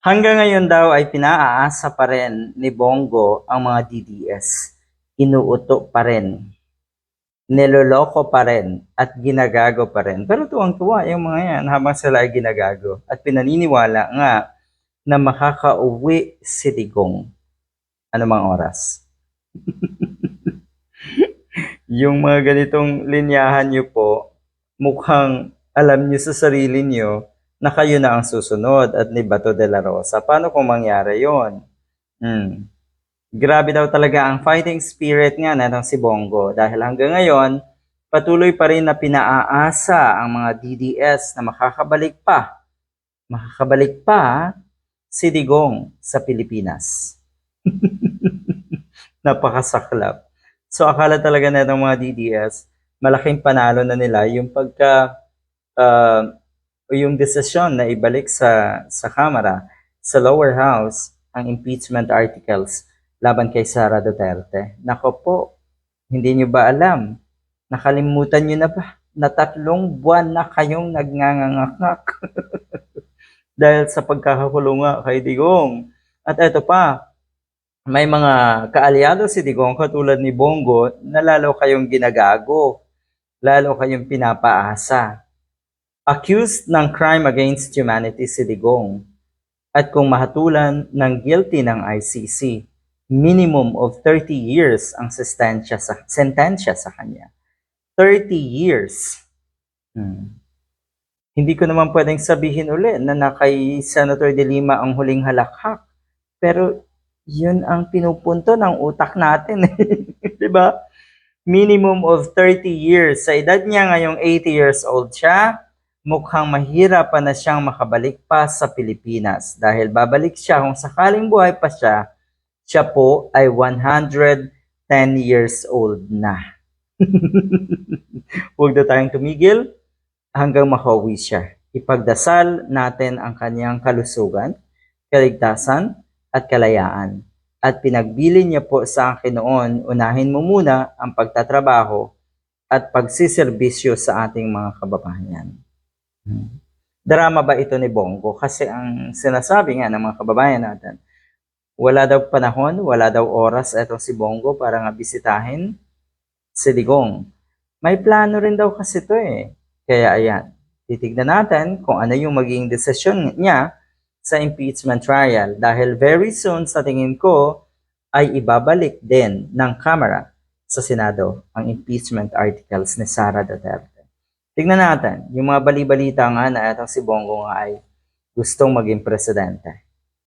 Hanggang ngayon daw ay pinaaasa pa rin ni Bongo ang mga DDS. Inuuto pa rin, niloloko pa rin, at ginagago pa rin. Pero tuwang-tuwa yung mga yan habang sila ay ginagago. At pinaniniwala nga na makakauwi si Digong anumang oras. Yung mga ganitong linyahan nyo po, mukhang alam nyo sa sarili nyo na kayo na ang susunod at ni Bato de la Rosa. Paano kung mangyari yon? Grabe daw talaga ang fighting spirit nga natang si Bongo dahil hanggang ngayon, patuloy pa rin na pinaaasa ang mga DDS na makakabalik pa si Digong sa Pilipinas. Napakasaklap. So akala talaga na ng mga DDS, malaking panalo na nila yung yung desisyon na ibalik sa Kamara, sa lower house, ang impeachment articles laban kay Sara Duterte. Nako po, hindi nyo ba alam? Nakalimutan nyo na ba na 3 buwan na kayong nagnganganak dahil sa pagkakakulong nga kay Digong. At eto pa, may mga kaalyado si Digong katulad ni Bongo na lalo kayong ginagago, lalo kayong pinapaasa. Accused ng crime against humanity si Digong. At kung mahatulan ng guilty ng ICC, minimum of 30 years ang sentensya sa kanya. 30 years. Hindi ko naman pwedeng sabihin uli na kay Senator De Lima ang huling halakhak. Pero yun ang pinupunto ng utak natin. Diba? Minimum of 30 years. Sa edad niya ngayong 80 years old siya, mukhang mahirap pa na siyang makabalik pa sa Pilipinas. Dahil babalik siya kung sakaling buhay pa siya po ay 110 years old na. Huwag na tayong tumigil hanggang makauwi siya. Ipagdasal natin ang kanyang kalusugan, kaligtasan, at kalayaan. At pinagbili niya po sa akin noon, unahin mo muna ang pagtatrabaho at pagsiservisyo sa ating mga kababayan. Drama ba ito ni Bongo? Kasi ang sinasabi nga ng mga kababayan natin, wala daw panahon, wala daw oras itong si Bongo para nga bisitahin si Digong. May plano rin daw kasi ito eh. Kaya ayan, titignan natin kung ano yung magiging desisyon niya sa impeachment trial dahil very soon sa tingin ko ay ibabalik din ng Kamara sa Senado ang impeachment articles ni Sara Duterte. Tignan natin, yung mga bali-balita nga na itong si Bongo nga ay gustong maging presidente.